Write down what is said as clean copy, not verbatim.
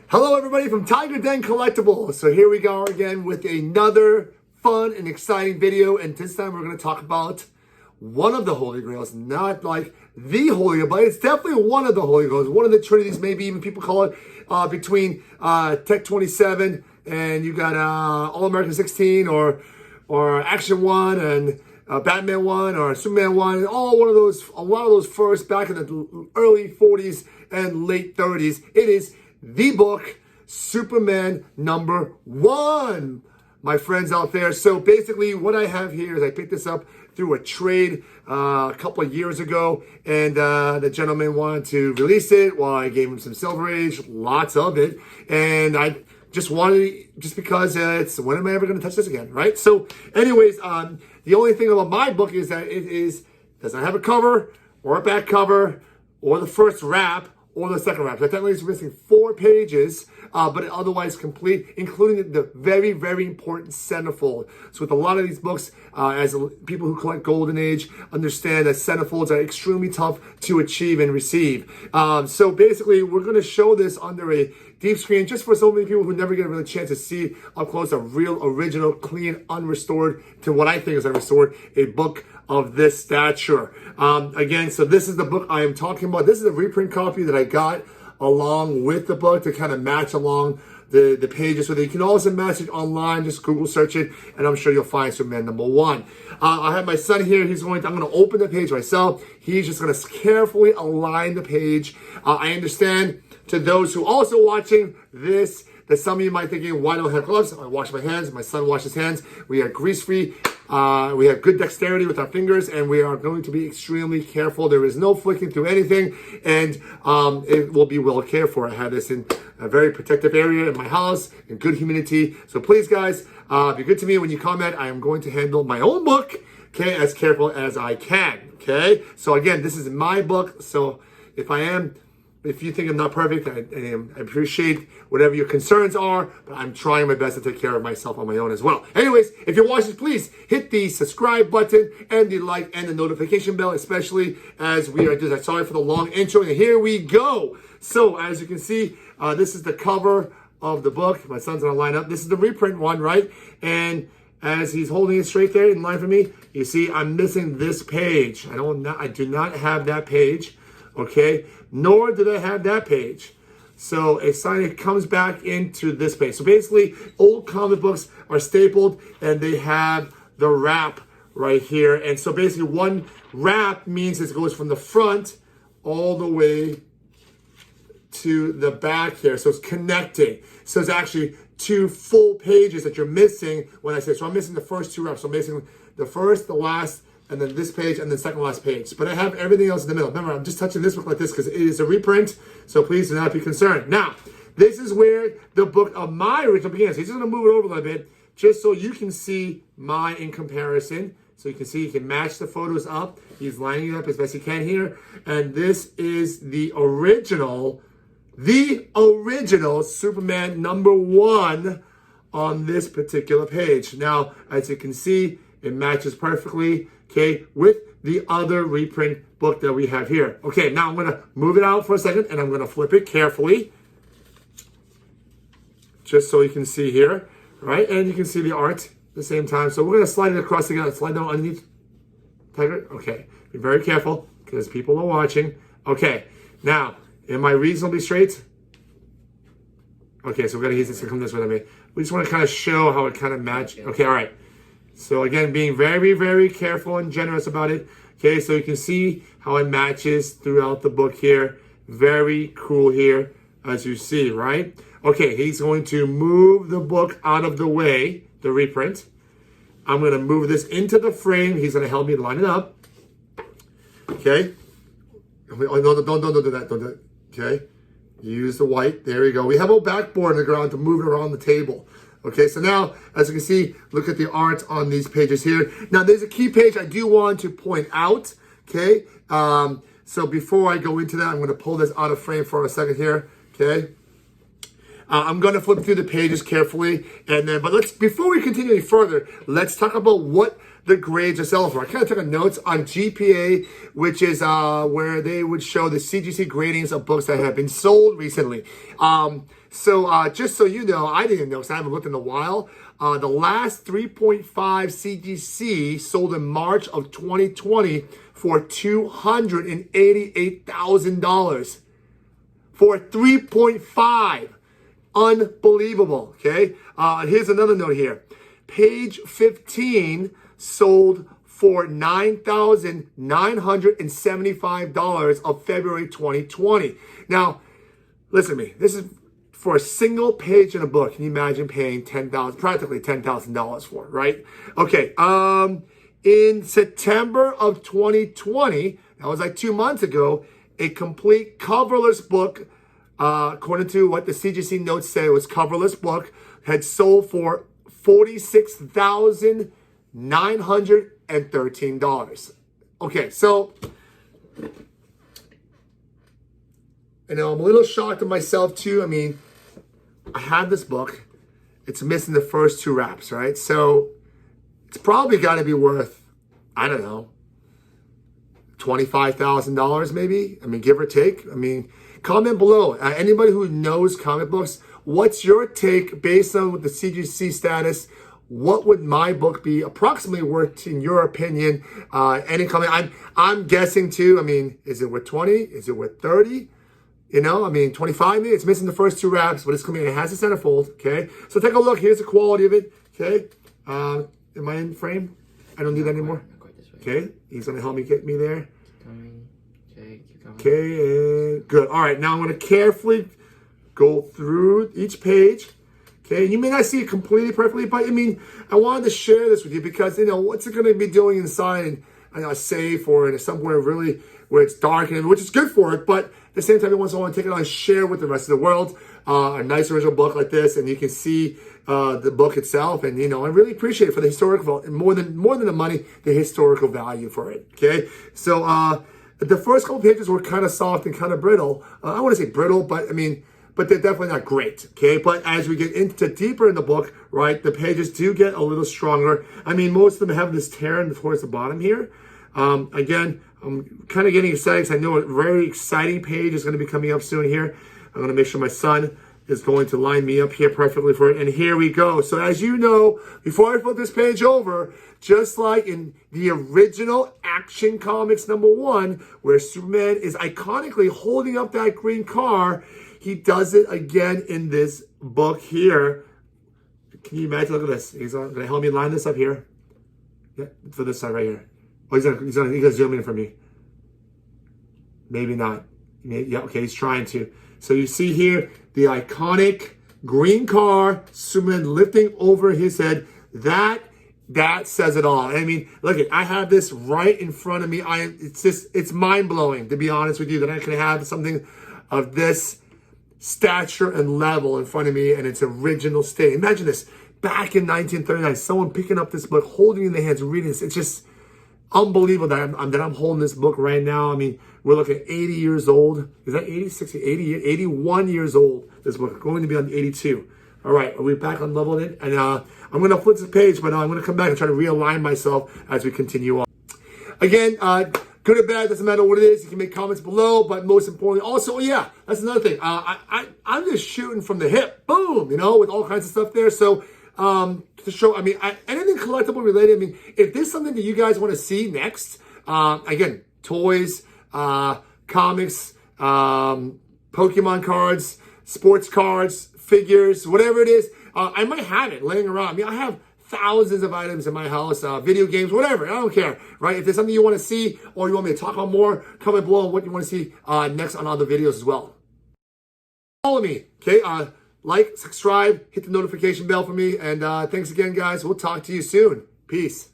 Hello everybody from Tigerdencollectibles. So here we go again with another fun and exciting video, and this time we're going to talk about one of the Holy Grails, not like the Holy Grail, but it's definitely one of the Holy Grails, one of the Trinities, maybe even people call it, between Tech 27 and you got All-American 16 or Action 1 and Batman 1 or Superman 1, and a lot of those first back in the early 40s and late 30s. It is the book Superman #1, my friends out there. So basically what I have here is I picked this up through a trade a couple of years ago, and the gentleman wanted to release it. Well, I gave him some Silver Age, lots of it, and I just wanted it just because it's, when am I ever going to touch this again, right? So anyways, the only thing about my book is that it doesn't have a cover or a back cover or the first wrap or the second wrap. So technically it's missing 4 pages, but otherwise complete, including the very, very important centerfold. So with a lot of these books, as people who collect Golden Age understand that centerfolds are extremely tough to achieve and receive. So basically we're going to show this under a deep screen just for so many people who never get a really chance to see up close a real, original, clean, unrestored, to what I think is unrestored, a book of this stature. Again, so this is the book I am talking about. This is a reprint copy that I got along with the book to kind of match along the pages, so that you can also match it online. Just Google search it, and I'm sure you'll find Superman #1. I have my son here. I'm going to open the page myself. He's just going to carefully align the page. I understand, to those who also watching this, that some of you might be thinking, why don't I have gloves? I wash my hands. My son washes hands. We are grease-free. We have good dexterity with our fingers, and we are going to be extremely careful. There is no flicking through anything, and it will be well cared for. I have this in a very protective area in my house, in good humidity. So please, guys, be good to me when you comment. I am going to handle my own book, okay, as careful as I can, okay? So again, this is my book, so if you think I'm not perfect, I appreciate whatever your concerns are, but I'm trying my best to take care of myself on my own as well. Anyways, if you're watching, please hit the subscribe button and the like and the notification bell, especially as we are just, sorry for the long intro, and here we go. So as you can see, this is the cover of the book. My son's gonna line up. This is the reprint one, right? And as he's holding it straight there in line for me, you see I'm missing this page. I do not have that page. Okay, nor did I have that page. So it comes back into this page. So basically, old comic books are stapled and they have the wrap right here. And so basically one wrap means it goes from the front all the way to the back here. So it's connecting. So it's actually 2 full pages that you're missing when I say, so I'm missing the first 2 wraps. So I'm missing the first, the last, and then this page, and then second last page. But I have everything else in the middle. Remember, I'm just touching this book like this because it is a reprint, so please do not be concerned. Now, this is where the book of my original begins. So he's just gonna move it over a little bit, just so you can see mine in comparison. So you can see, you can match the photos up. He's lining it up as best he can here. And this is the original Superman #1 on this particular page. Now, as you can see, it matches perfectly, okay, with the other reprint book that we have here. Okay, now I'm going to move it out for a second, and I'm going to flip it carefully, just so you can see here, right? And you can see the art at the same time. So we're going to slide it across again, slide down underneath. Tiger, okay, be very careful, because people are watching. Okay, now, am I reasonably straight? Okay, so we're going to use this to come this way to me. We just want to kind of show how it kind of matches. Okay, all right. So again, being very, very careful and generous about it. Okay, so you can see how it matches throughout the book here. Very cool here, as you see, right? Okay, he's going to move the book out of the way, the reprint. I'm going to move this into the frame. He's going to help me line it up. Okay. Oh, no, don't do that. Don't do that. Okay. Use the white. There we go. We have a backboard on the ground to move it around the table. Okay, so now, as you can see, look at the art on these pages here. Now, there's a key page I do want to point out, okay? So before I go into that, I'm going to pull this out of frame for a second here, okay? I'm going to flip through the pages carefully, and then, but before we continue any further, let's talk about what the grades are selling for. I kind of took a notes on GPA, which is where they would show the CGC gradings of books that have been sold recently. So just so you know, I didn't know because I haven't looked in a while. The last 3.5 CGC sold in March of 2020 for $288,000 for 3.5. Unbelievable, okay? Here's another note here. Page 15 sold for $9,975 of February 2020. Now, listen to me. This is for a single page in a book. Can you imagine paying practically $10,000 for it, right? Okay. In September of 2020, that was like 2 months ago, a complete coverless book, according to what the CGC notes say, it was coverless book, had sold for $46,913. Okay, so, I'm a little shocked at myself too. I mean, I had this book. It's missing the first 2 wraps, right? So it's probably got to be worth, I don't know, $25,000 maybe. I mean, give or take. I mean, comment below. Anybody who knows comic books, what's your take based on the CGC status? What would my book be approximately worth in your opinion? Any comment? I'm guessing too. I mean, is it worth 20? Is it worth 30? You know, I mean, 25 maybe. It's missing the first 2 wraps, but it's coming in. It has a centerfold, okay? So take a look. Here's the quality of it, okay? Am I in frame? I don't need that anymore. Okay, he's going to help me get me there. Okay, and good. All right, now I'm going to carefully go through each page. Okay, you may not see it completely perfectly, but I mean, I wanted to share this with you because, what's it going to be doing inside a safe or in somewhere really where it's dark, and which is good for it, but at the same time, every once in a while, I want to take it on and share with the rest of the world a nice original book like this, and you can see the book itself, and I really appreciate it for the historical, more than the money, the historical value for it. Okay, so the first couple pages were kind of soft and kind of brittle. I want to say brittle, but but they're definitely not great. Okay, but as we get into deeper in the book, right, the pages do get a little stronger. I mean, most of them have this tear towards the bottom here. Again, I'm kind of getting excited because I know a very exciting page is going to be coming up soon here. I'm going to make sure my son is going to line me up here perfectly for it. And here we go. So as you know, before I flip this page over, just like in the original Action Comics #1, where Superman is iconically holding up that green car, he does it again in this book here. Can you imagine? Look at this. He's going to help me line this up here. Yeah, for this side right here. Oh, he's gonna zoom in for me. Maybe not. Yeah, okay, he's trying to. So you see here the iconic green car, Superman lifting over his head. That says it all. I mean, look, I have this right in front of me. It's mind blowing, to be honest with you, that I can have something of this stature and level in front of me in its original state. Imagine this, back in 1939, someone picking up this book, holding it in their hands, reading this. It's just unbelievable that I'm holding this book right now. I mean, we're looking at 80 years old. Is that 80, 60, 80, 81 years old, this book. Going to be on 82. All right, are we back on level in? And I'm going to flip this page, but I'm going to come back and try to realign myself as we continue on. Again, good or bad, doesn't matter what it is. You can make comments below, but most importantly, also, yeah, that's another thing. I'm just shooting from the hip, boom, with all kinds of stuff there. So, to show, anything collectible related, if there's something that you guys want to see next, again, toys, comics, Pokemon cards, sports cards, figures, whatever it is, I might have it laying around. I have thousands of items in my house, video games, whatever, I don't care, right? If there's something you want to see or you want me to talk about more, comment below on what you want to see next on other videos as well. Follow me, okay? Like, subscribe, hit the notification bell for me, and thanks again, guys. We'll talk to you soon. Peace.